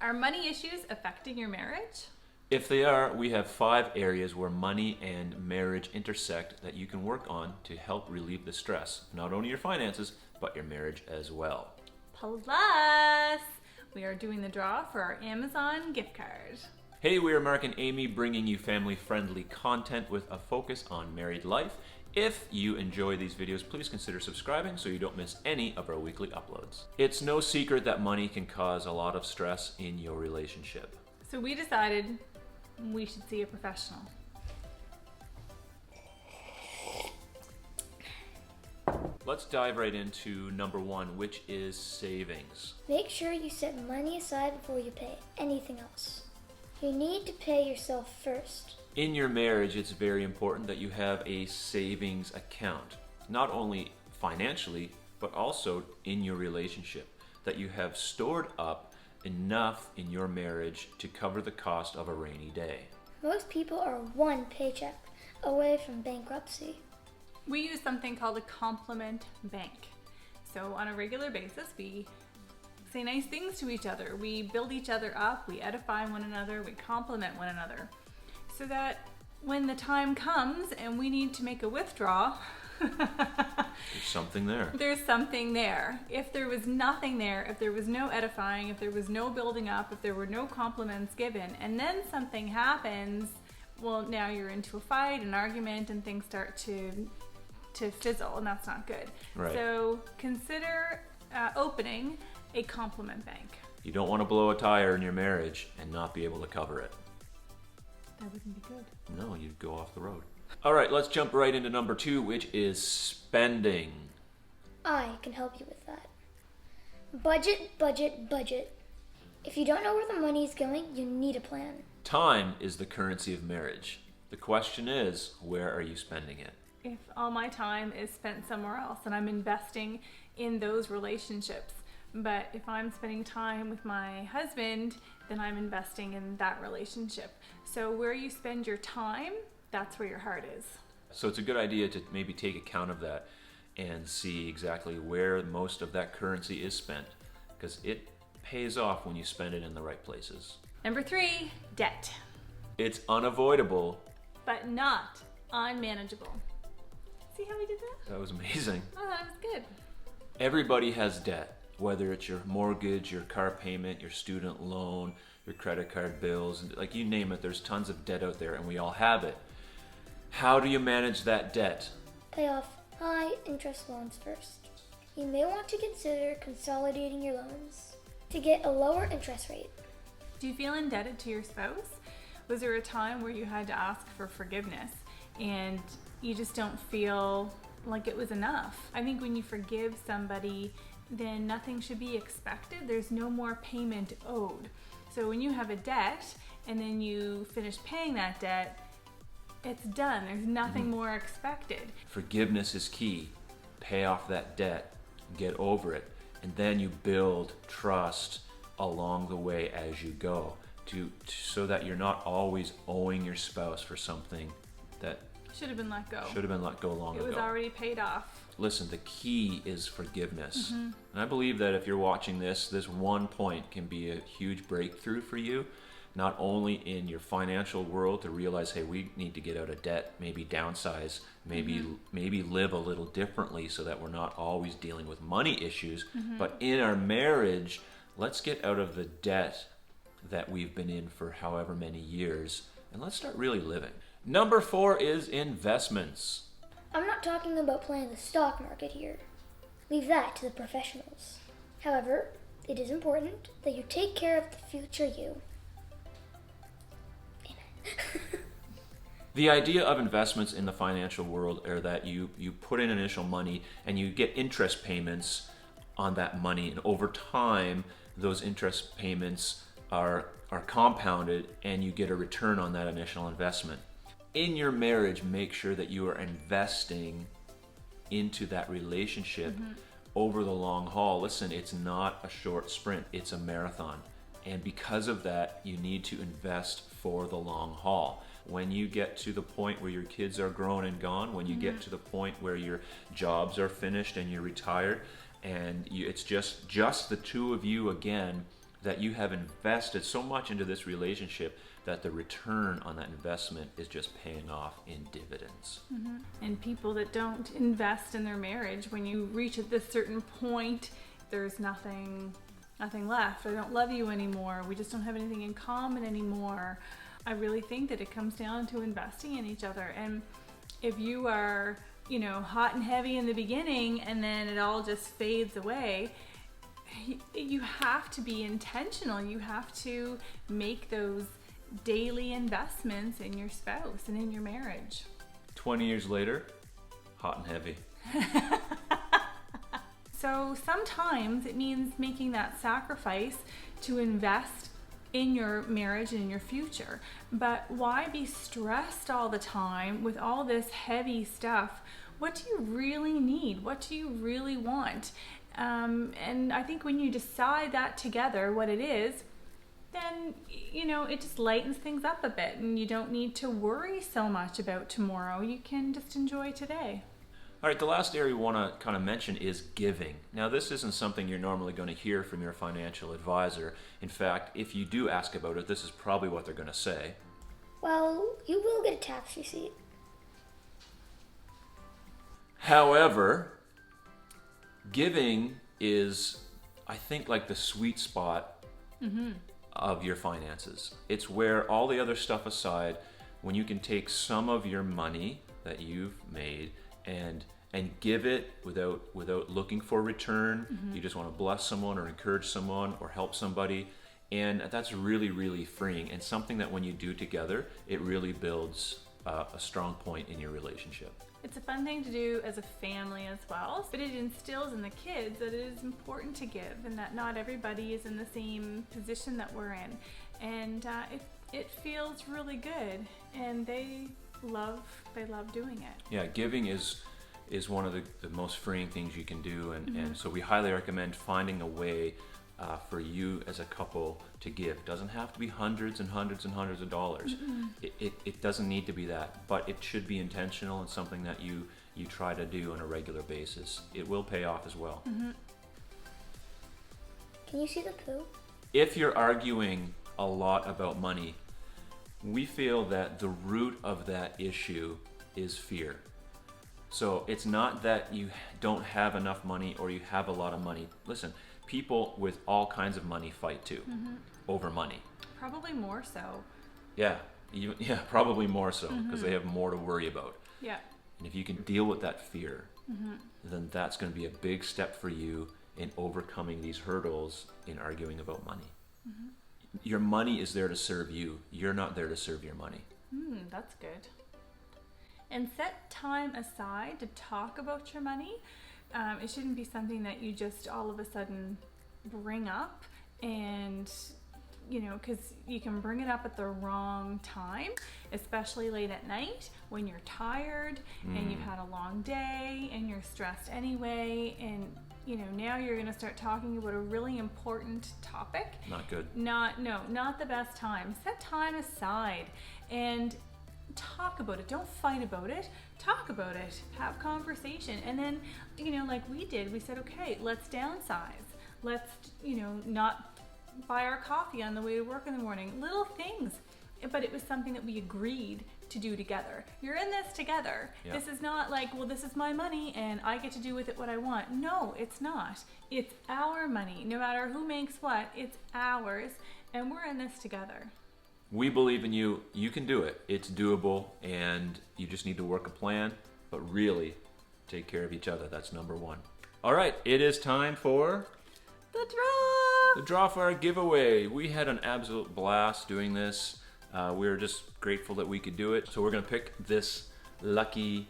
Are money issues affecting your marriage? If they are, we have 5 areas where money and marriage intersect that you can work on to help relieve the stress, not only your finances, but your marriage as well. Plus, we are doing the draw for our Amazon gift card. Hey, we are Mark and Amy bringing you family-friendly content with a focus on married life. If you enjoy these videos, please consider subscribing so you don't miss any of our weekly uploads. It's no secret that money can cause a lot of stress in your relationship. So we decided we should see a professional. Let's dive right into number 1, which is savings. Make sure you set money aside before you pay anything else. You need to pay yourself first. In your marriage, it's very important that you have a savings account, not only financially, but also in your relationship, that you have stored up enough in your marriage to cover the cost of a rainy day. Most people are one paycheck away from bankruptcy. We use something called a complement bank. So on a regular basis, we say nice things to each other. We build each other up, we edify one another, we compliment one another. So that when the time comes and we need to make a withdrawal, There's something there. there's something there. If there was nothing there, if there was no edifying, if there was no building up, if there were no compliments given, and then something happens, well, now you're into a fight, an argument, and things start to fizzle, and that's not good. Right. So consider opening a compliment bank. You don't want to blow a tire in your marriage and not be able to cover it. That wouldn't be good. No, you'd go off the road. All right, let's jump right into number 2, which is spending. I can help you with that. Budget, budget, budget. If you don't know where the money is going, you need a plan. Time is the currency of marriage. The question is, where are you spending it? If all my time is spent somewhere else and I'm investing in those relationships, but if I'm spending time with my husband, then I'm investing in that relationship. So where you spend your time, that's where your heart is. So it's a good idea to maybe take account of that and see exactly where most of that currency is spent, because it pays off when you spend it in the right places. Number 3, debt, It's unavoidable. but not unmanageable. See how we did that? That was amazing. I thought it was good. Everybody has debt, whether it's your mortgage, your car payment, your student loan, your credit card bills, like you name it, there's tons of debt out there and we all have it. How do you manage that debt? Pay off high interest loans first. You may want to consider consolidating your loans to get a lower interest rate. Do you feel indebted to your spouse? Was there a time where you had to ask for forgiveness and you just don't feel like it was enough? I think when you forgive somebody, then nothing should be expected. There's no more payment owed. So when you have a debt and then you finish paying that debt, it's done. There's nothing more expected. Forgiveness is key. Pay off that debt, get over it, and then you build trust along the way as you go, so that you're not always owing your spouse for something that Should have been let go. should have been let go long ago. It was already paid off. Listen, the key is forgiveness. And I believe that if you're watching this one point can be a huge breakthrough for you, not only in your financial world to realize, hey, we need to get out of debt, maybe downsize, maybe live a little differently so that we're not always dealing with money issues, but in our marriage, let's get out of the debt that we've been in for however many years, and let's start really living. Number 4 is investments. I'm not talking about playing the stock market here. Leave that to the professionals. However, it is important that you take care of the future you. The idea of investments in the financial world are that you put in initial money and you get interest payments on that money, and over time those interest payments are compounded and you get a return on that initial investment. In your marriage, make sure that you are investing into that relationship over the long haul. Listen, it's not a short sprint, it's a marathon. And because of that, you need to invest for the long haul. When you get to the point where your kids are grown and gone, when you get to the point where your jobs are finished and you're retired, and it's just the two of you again, that you have invested so much into this relationship that the return on that investment is just paying off in dividends. And people that don't invest in their marriage, when you reach at this certain point, there's nothing left. I don't love you anymore. We just don't have anything in common anymore. I really think that it comes down to investing in each other. And if you are, hot and heavy in the beginning and then it all just fades away, you have to be intentional. You have to make those daily investments in your spouse and in your marriage. 20 years later, hot and heavy. So sometimes it means making that sacrifice to invest in your marriage and in your future. But why be stressed all the time with all this heavy stuff? What do you really need? What do you really want? And I think when you decide that together, what it is, then, it just lightens things up a bit and you don't need to worry so much about tomorrow. You can just enjoy today. All right, the last area we want to kind of mention is giving. Now, this isn't something you're normally going to hear from your financial advisor. In fact, if you do ask about it, this is probably what they're going to say. Well, you will get a tax receipt. However, giving is, I think, like the sweet spot of your finances. It's where all the other stuff aside, when you can take some of your money that you've made and give it without looking for return. You just want to bless someone or encourage someone or help somebody, and that's really, really freeing, and something that when you do together, it really builds a strong point in your relationship. It's a fun thing to do as a family as well, but it instills in the kids that it is important to give and that not everybody is in the same position that we're in. And it feels really good, and they love doing it. Yeah, giving is one of the most freeing things you can do, and so we highly recommend finding a way for you as a couple to give. It doesn't have to be hundreds and hundreds and hundreds of dollars. It doesn't need to be that, but it should be intentional and something that you try to do on a regular basis. It will pay off as well. Can you see the poo? If you're arguing a lot about money, we feel that the root of that issue is fear. So it's not that you don't have enough money or you have a lot of money. Listen, people with all kinds of money fight too over money. Probably more so. Yeah, probably more so because they have more to worry about. Yeah. And if you can deal with that fear, then that's going to be a big step for you in overcoming these hurdles in arguing about money. Your money is there to serve you. You're not there to serve your money. That's good. And set time aside to talk about your money. It shouldn't be something that you just all of a sudden bring up, and because you can bring it up at the wrong time, especially late at night when you're tired and you've had a long day and you're stressed anyway, and now you're going to start talking about a really important topic. Not good. Not the best time. Set time aside and talk about it. Don't fight about it. Talk about it. Have conversation. And then, like we did, we said, okay, let's downsize. Let's, not buy our coffee on the way to work in the morning. Little things. But it was something that we agreed to do together. You're in this together. Yeah. This is not like, well, this is my money and I get to do with it what I want. No, it's not. It's our money. No matter who makes what, it's ours. And we're in this together. We believe in you. You can do it. It's doable, and you just need to work a plan, but really take care of each other. That's number one. All right, it is time for the draw. The draw for our giveaway. We had an absolute blast doing this. We were just grateful that we could do it. So we're going to pick this lucky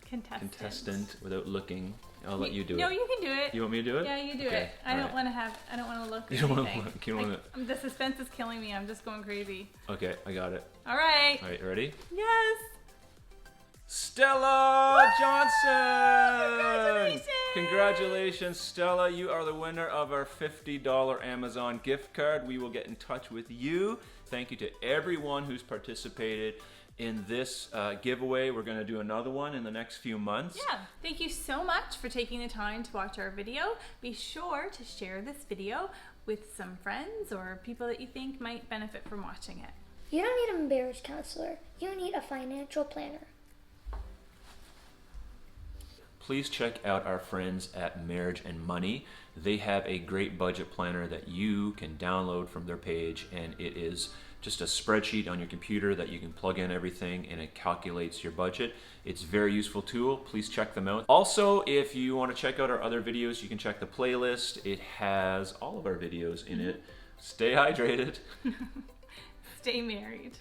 contestant without looking. I'll let you do it. No, you can do it. You want me to do it? Yeah, you do Okay. it. I don't want to look. You don't want to look. You don't want to. The suspense is killing me. I'm just going crazy. Okay, I got it. All right. All right, ready? Yes. Stella Johnson! Congratulations! Congratulations, Stella. You are the winner of our $50 Amazon gift card. We will get in touch with you. Thank you to everyone who's participated in this giveaway. We're going to do another one in the next few months. Yeah. Thank you so much for taking the time to watch our video. Be sure to share this video with some friends or people that you think might benefit from watching it. You don't need a marriage counselor. You need a financial planner. Please check out our friends at Marriage and Money. They have a great budget planner that you can download from their page, and it is just a spreadsheet on your computer that you can plug in everything and it calculates your budget. It's a very useful tool. Please check them out. Also, if you want to check out our other videos, you can check the playlist. It has all of our videos in it. Stay hydrated. Stay married.